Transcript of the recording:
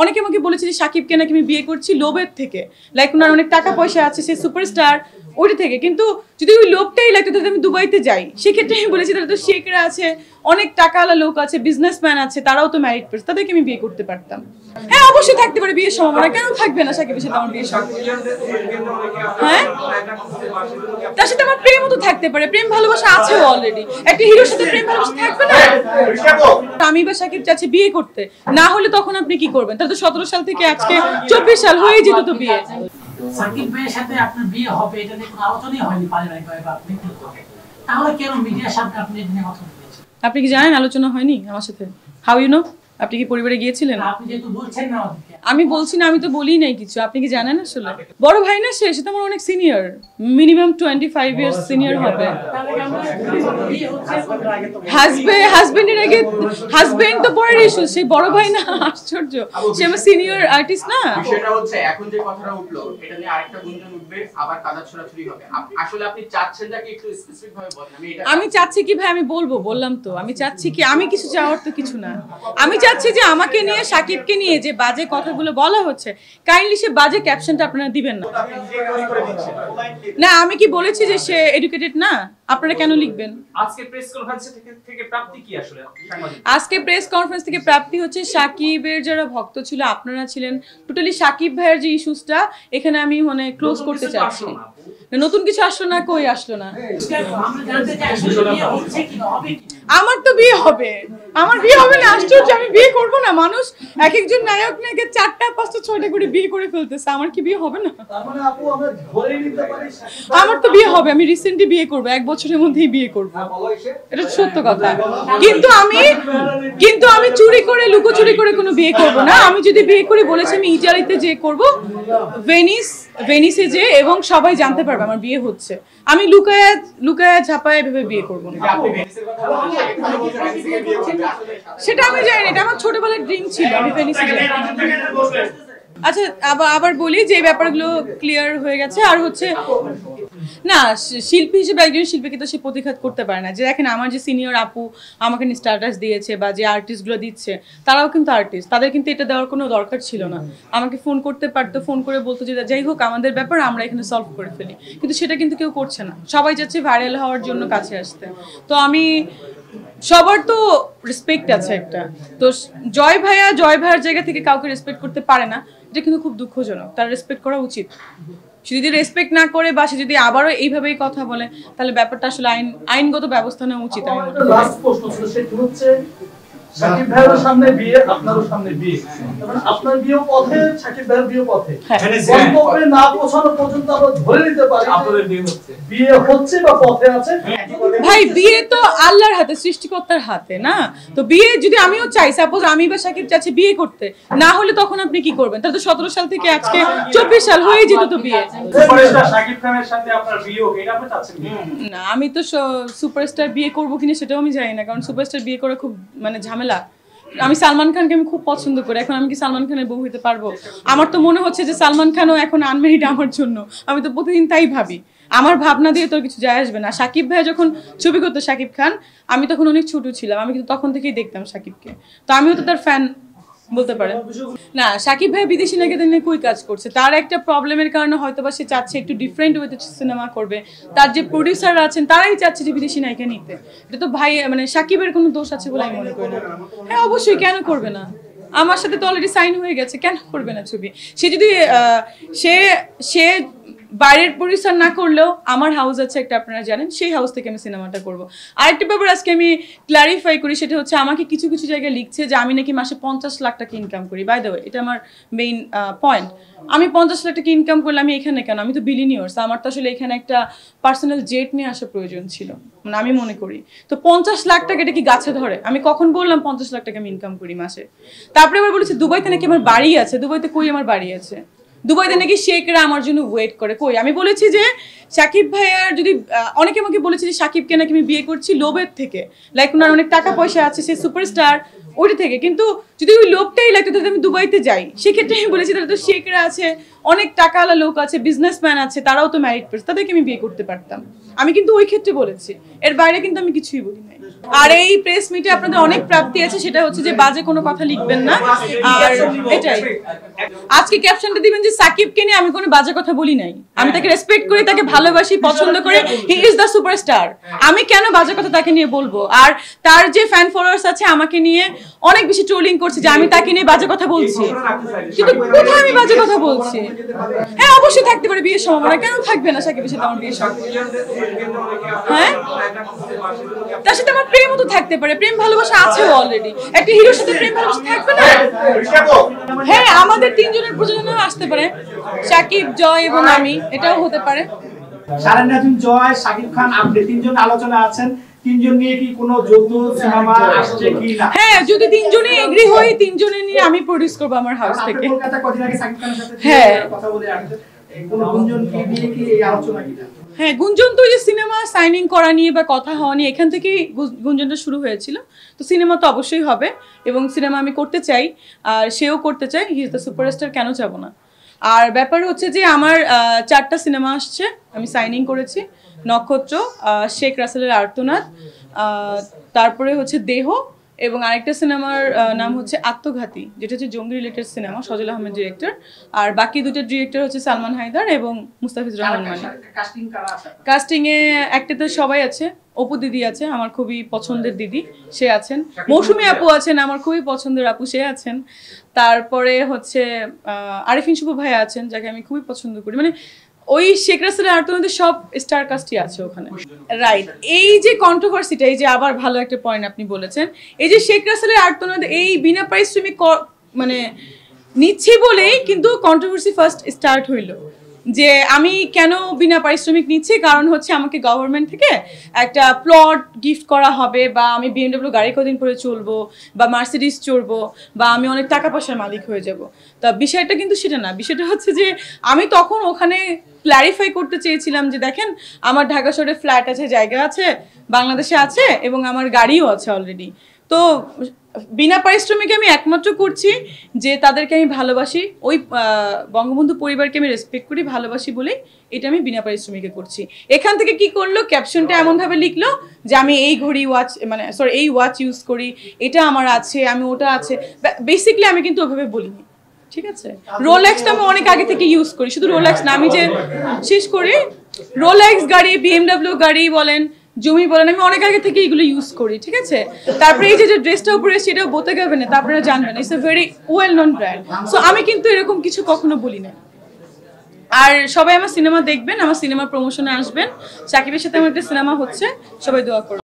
অনেকে আমাকে বলেছে যে সাকিবকে নাকি আমি বিয়ে করছি লোভের থেকে, লাইক ওনার অনেক টাকা পয়সা আছে, সে সুপারস্টার, ওইটা থেকে। কিন্তু যদি ওই লোভটাই লাগতো তাহলে আমি দুবাইতে যাই। সেক্ষেত্রে আমি বলেছি তাহলে তো শেখরা আছে, অনেক টাকাওয়ালা লোক আছে, বিজনেসম্যান আছে, তারাও তো ম্যারিড পার্সন, তাদেরকে আমি বিয়ে করতে পারতাম। হ্যাঁ অবশ্যই থাকতে পারে বিয়ের সম্ভাবনা, কেন থাকবে না সাকিবের সাথে আমার বিয়ের সম্ভাবনা? হ্যাঁ তার সাথে আমার প্রেমও তো থাকতে পারে, প্রেম ভালোবাসা আছে অলরেডি। একটা হিরোর সাথে প্রেম ভালোবাসা থাকবে না? আমি বা সাকিব চাচ্ছি বিয়ে করতে, না হলে তখন আপনি কি করবেন? তাহলে তো 17 সাল থেকে আজকে 24 সাল হয়ে যেত তো বিয়ে। সাকিব ভাইয়ের সাথে আপনার বিয়ে হবে এটা নিয়ে কোনো আলোচনাই হয়নি পারিবারিকভাবে বা ব্যক্তিগতভাবে, তাহলে কেন মিডিয়ার সামনে আপনি এটা নিয়ে কথা বলছেন? আপনি কি জানেন আলোচনা হয়নি আমার সাথে? How you know? আপনি কি পরিবারে গিয়েছিলেন? আপনি যেহেতু বলছেন না আমাদেরকে। আমি বলছি না, আমি তো বলিই নাই কিছু। আপনি কি জানেন আসলে? বড় ভাই না সে, সে তো আমার অনেক সিনিয়র, মিনিমাম 25 ইয়ার্স সিনিয়র হবে। হাজবেন্ডের আগে হাজবেন্ড তো পরের ইস্যু, সে বড় ভাই না, আশ্চর্য। সে আমার সিনিয়র আর্টিস্ট না। বিষয়টা হচ্ছে এখন যে কথাটা উঠলো এটা নিয়ে আরেকটা গুঞ্জন উঠবে, আবার কাদা ছড়াছড়ি হবে। আসলে আপনি চাচ্ছেন নাকি একটু স্পেসিফিক ভাবে বলেন। আমি চাচ্ছি কি ভাই, আমি বলবো, বললাম তো আমি চাচ্ছি কি, আমি কিছু চাওয়ার তো কিছু না। আমি চাচ্ছি যে আমাকে নিয়ে, সাকিবকে নিয়ে যে বাজে কথাগুলো বলা হচ্ছে, কাইন্ডলি সে বাজে ক্যাপশনটা আপনারা দিবেন না। না আমি কি বলেছি যে সে এডুকেটেড না? আপনারা কেন লিখবেন? আজকে প্রেস কনফারেন্স থেকে প্রাপ্তি কি আসলে সাংবাদিক? আজকে প্রেস কনফারেন্স থেকে প্রাপ্তি হচ্ছে সাকিবের যারা ভক্ত ছিল, আপনারা ছিলেন, টোটালি সাকিব ভাইয়ের যে ইস্যুসটা এখানে আমি মানে ক্লোজ করতে চাচ্ছি। নতুন কিছু আসলো না, কই আসলো না। আমার তো বিয়ে হবে, আমার বিয়ে হবে না, আশ্চর্য। আমি বিয়ে করবো না? মানুষ এক একজন নায়ক নায়িকা 4টা 5টা 6টা করে বিয়ে করে ফেলতেছে, আমার কি বিয়ে হবে না? আমার তো বিয়ে হবে, আমি রিসেন্টলি বিয়ে করবো, 1 বছরের মধ্যেই বিয়ে করবো, এটা সত্য কথা। কিন্তু আমি চুরি করে, লুকোচুরি করে কোনো বিয়ে করবো না। আমি যদি বিয়ে করি বলেছি আমি ইটালিতে যে করবো, ভেনিসে যে, এবং সবাই জানতে পারবে আমার বিয়ে হচ্ছে। আমি লুকায়া ঝাপায় ভেবে বিয়ে করবো না। সেটা আমি জানি না, এটা আমার ছোটবেলার ড্রিম ছিল আমি ভেনিসে যাই। আচ্ছা আবার বলি যে এই ব্যাপারগুলো ক্লিয়ার হয়ে গেছে। আর হচ্ছে না, শিল্পী হিসেবে একজন শিল্পীকে তো সে প্রতিঘাত করতে পারে না। যে দেখেন আমার যে সিনিয়র আপু আমাকে স্ট্যাটাস দিয়েছে বা যে আর্টিস্টগুলো দিচ্ছে, তারাও কিন্তু আর্টিস্ট, তাদের কিন্তু এটা দেওয়ার কোনো দরকার ছিল না। আমাকে ফোন করতে পারতো, ফোন করে বলতো যে যাই হোক আমাদের ব্যাপার, আমরা এখানে সলভ করে ফেলি। কিন্তু সেটা কিন্তু কেউ করছে না, সবাই যাচ্ছে ভাইরাল হওয়ার জন্য কাছে আসতে। তো আমি, সবার তো রেসপেক্ট আছে একটা, তো জয় ভাইয়ার জায়গা থেকে কাউকে রেসপেক্ট করতে পারে না, এটা কিন্তু খুব দুঃখজনক। তার রেসপেক্ট করা উচিত। সে যদি রেসপেক্ট না করে বা সে যদি আবারও এইভাবেই কথা বলে, তাহলে ব্যাপারটা আসলে আইনগত ব্যবস্থা নেওয়া উচিত। লাস্ট প্রশ্ন ছিল, সেটা হচ্ছে সাকিব ভাইয়ের সামনে বিয়ে, আপনারও সামনে বিয়ে, মানে আপনার বিয়ে পথে, সাকিব ভাইয়ের বিয়ে পথে, গন্তব্যে না পৌঁছানো পর্যন্ত আমরা ধরে নিতে পারি আপনাদের বিয়ে হচ্ছে বা পথে আছে। ভাই বিয়ে তো আল্লাহর হাতে, সৃষ্টিকর্তার হাতে না। তো বিয়ে যদি আমিও চাই, সাপোজ আমি বা সাকিব চাচ্ছি বিয়ে করতে, না হলে তখন আপনি কি করবেন? তাহলে তো 17 সাল থেকে আজকে 24 সাল হয়ে যেত তো বিয়ে। সাকিব খানের সাথে আপনার বিয়ে হোক এটা আপনি চাচ্ছেন না? আমি তো সুপারস্টার বিয়ে করবো কিনা সেটাও আমি জানি না, কারণ সুপারস্টার বিয়ে করা খুব মানে ঝামেলা। আমি সালমান খানকে আমি খুব পছন্দ করি, এখন আমি কি সালমান খানের বউ হইতে পারবো? আমার তো মনে হচ্ছে যে সালমান খানও এখন আনমেরিড আমার জন্য। আমি তো প্রতিদিন তাই ভাবি, আমার ভাবনা দিয়ে তোর কিছু যায় আসবে না। সাকিব ভাই যখন ছবি করতো, সাকিব খান, আমি তখন অনেক ছোট ছিলাম, আমি কিন্তু তখন থেকেই দেখতাম সাকিবকে, তো আমিও তো তার ফ্যান বলতে পারে না। সাকিব ভাই বিদেশি নায়িকাদের নিয়ে কই কাজ করছে, তার একটা প্রবলেমের কারণে হয়তো বা সে চাচ্ছে একটু ডিফারেন্ট ওয়েতে সিনেমা করবে। তার যে প্রডিউসাররা আছেন তারাই চাচ্ছে যে বিদেশি নায়িকা নিতে। এটা তো ভাই মানে সাকিবের কোনো দোষ আছে বলে আমি মনে করি না। হ্যাঁ অবশ্যই, কেন করবে না? আমার সাথে তো অলরেডি সাইন হয়ে গেছে, কেন করবে না ছবি? সে যদি সে বাইরের প্রডিউসার না করলেও আমার হাউস আছে একটা, আপনারা জানেন, সেই হাউস থেকে আমি সিনেমাটা করবো। আরেকটা ব্যাপার আজকে আমি ক্লারিফাই করি, সেটা হচ্ছে আমাকে কিছু কিছু জায়গায় লিখছে যে আমি নাকি মাসে 50 লাখ টাকা ইনকাম করি। বাই দ্য ওয়ে, এটা আমার মেইন পয়েন্ট। আমি 50 লাখ টাকা ইনকাম করলে আমি এখানে কেন? আমি তো বিলিনিয়ার্স, আমার তো আসলে এখানে একটা পার্সোনাল জেট নিয়ে আসা প্রয়োজন ছিল, মানে আমি মনে করি। তো 50 লাখ টাকা এটা কি গাছে ধরে? আমি কখন বললাম 50 লাখ টাকা আমি ইনকাম করি মাসে? তারপরে আবার বলেছি দুবাইতে নাকি আমার বাড়ি আছে। দুবাইতে কই আমার বাড়ি আছে? দুবাইতে নাকি শেখরা আমার জন্য ওয়েট করে, কই? আমি বলেছি যে সাকিব ভাইয়ার যদি অনেকে আমাকে বলেছে যে সাকিবকে নাকি আমি বিয়ে করছি লোভের থেকে, লাইক ওনার অনেক টাকা পয়সা আছে, সে সুপারস্টার, ওইটা থেকে। কিন্তু যদি ওই লোভটাই লাগতো তাহলে আমি দুবাইতে যাই। সেক্ষেত্রে আমি বলেছি তাহলে তো শেখরা আছে, অনেক টাকাওয়ালা লোক আছে, বিজনেসম্যান আছে, তারাও তো ম্যারিড পার্সন, তাদেরকে আমি বিয়ে করতে পারতাম। আমি কিন্তু ওই ক্ষেত্রে বলেছি, এর বাইরে কিন্তু আমি কিছুই বলি নাই। আর এই প্রেস মিটে আপনাদের অনেক প্রাপ্তি আছে, সেটা হচ্ছে যে বাজে কোনো কথা লিখবেন না। আর এটাই আজকে ক্যাপশনটা দিবেন যে সাকিবকে নিয়ে আমি কোনো বাজে কথা বলি নাই, আমি তাকে রেসপেক্ট করি, তাকে ভালোবাসি, পছন্দ করি, হি ইজ দ্য সুপারস্টার। আমি কেন বাজে কথা তাকে নিয়ে বলবো? আর তার যে ফ্যান ফলোয়ার্স আছে আমাকে নিয়ে অনেক বেশি ট্রোলিং করছে যে আমি তাকে নিয়ে বাজে কথা বলছি, কিন্তু কোথায় আমি বাজে কথা বলছি? হ্যাঁ অবশ্যই থাকতে পারে বিয়ের সম্ভাবনা, কেন থাকবে না সাকিবের সাথে আমার বিয়ের সম্ভাবনা? হ্যাঁ তার সাথে আমার প্রেমও তো থাকতে পারে, প্রেম ভালোবাসা আছে অলরেডি। একটা হিরোর সাথে প্রেম ভালোবাসা থাকবে না? হ্যাঁ আমাদের তিনজনের প্রযোজনও আসতে পারে, সাকিব, জয় এবং আমি, এটাও হতে পারে। শারেন রাজুন, জয়, শাকিব খান, আপনি তিনজন আলোচনা আছেন, তিনজন নিয়ে কি কোনো যৌথ সিনেমা আসছে কি না? হ্যাঁ যদি তিনজনে এগ্রি হই, তিনজনে নিয়ে আমি প্রডিউস করব আমার হাউস থেকে। কলকাতা কদিন আগে শাকিব খানের সাথে হ্যাঁ কথা বলে আসছে, কোনো গুঞ্জন কি নিয়ে কি এই আলোচনা কি? হ্যাঁ গুঞ্জন তো যে সিনেমা সাইনিং করা নিয়ে বা কথা হওয়া নিয়ে এখান থেকেই গুঞ্জনটা শুরু হয়েছিল। তো সিনেমা তো অবশ্যই হবে এবং সিনেমা আমি করতে চাই, আর সেও করতে চাই, হি ইজ দ্য সুপারস্টার, কেন যাব না? আর ব্যাপার হচ্ছে যে আমার 4টা সিনেমা আসছে, আমি সাইনিং করেছি। নক্ষত্র, শেখ রাসেলের আর্তনাদ, তারপরে হচ্ছে দেহ, এবং আরেকটা সিনেমার নাম হচ্ছে আত্মঘাতী, যেটা হচ্ছে জঙ্গি রিলেটেড সিনেমা, সজল আহমেদ ডিরেক্টর। আর বাকি দুটো ডিরেক্টর হচ্ছে সালমান হায়দার এবং মুস্তাফিজুর রহমান মানিক। কাস্টিং এ একটাতে সবাই আছে, অপু দিদি আছে, আমার খুবই পছন্দের দিদি, সে আছেন। মৌসুমী আপু আছেন, আমার খুবই পছন্দের আপু, সে আছেন। তারপরে হচ্ছে আরিফিন শুভ ভাইয়া আছেন, যাকে আমি খুবই পছন্দ করি। মানে ওই শেখ রাসেলের আর্তনাদের সব স্টার কাস্টই আছে ওখানে। রাইট, এই যে কন্ট্রোভার্সিটা, এই যে আবার ভালো একটা পয়েন্ট আপনি বলেছেন, এই যে শেখ রাসেলের আর্তনাদ এই বিনা পারিশ্রমিক মানে নিচ্ছি বলেই কিন্তু কন্ট্রোভার্সি ফার্স্ট স্টার্ট হইলো, যে আমি কেন বিনা পারিশ্রমিক নিচ্ছি, কারণ হচ্ছে আমাকে গভর্নমেন্ট থেকে একটা প্লট গিফট করা হবে, বা আমি BMW গাড়ি কদিন পরে চলবো, বা মার্সিডিজ চড়বো, বা আমি অনেক টাকা পয়সার মালিক হয়ে যাব। তা বিষয়টা কিন্তু সেটা না, বিষয়টা হচ্ছে যে আমি তখন ওখানে ক্ল্যারিফাই করতে চেয়েছিলাম যে দেখেন আমার ঢাকা শহরে ফ্ল্যাট আছে, জায়গা আছে, বাংলাদেশে আছে, এবং আমার গাড়িও আছে অলরেডি। তো বিনা পারিশ্রমিকে আমি একমাত্র করছি যে তাদেরকে আমি ভালোবাসি, ওই বঙ্গবন্ধু পরিবারকে আমি রেসপেক্ট করি, ভালোবাসি বলেই এটা আমি বিনা পারিশ্রমিকে করছি। এখান থেকে কি করলো, ক্যাপশনটা এমনভাবে লিখলো যে আমি এই ঘড়ি ওয়াচ, মানে সরি এই ওয়াচ ইউজ করি, এটা আমার আছে, আমি ওটা আছে। বেসিকলি আমি কিন্তু ওভাবে বলিনি, ঠিক আছে? রোলেক্সটা আমি অনেক আগে থেকে ইউজ করি, শুধু রোলেক্স না, আমি যে শেষ করি রোলেক্স গাড়ি, BMW গাড়ি বলেন, জমি বলেন, আমি অনেক আগে থেকে এগুলো ইউজ করি, ঠিক আছে? তারপরে এই যে ড্রেসটা উপরে সেটাও বোতে গাবে না, তারপরে জানবেন it's a very well known brand. So আমি কিন্তু এরকম কিছু কখনো বলি না। আর সবাই আমার সিনেমা দেখবেন, আমার সিনেমার প্রমোশনে আসবেন, সাকিবের সাথে আমার একটা সিনেমা হচ্ছে, সবাই দোয়া করবেন।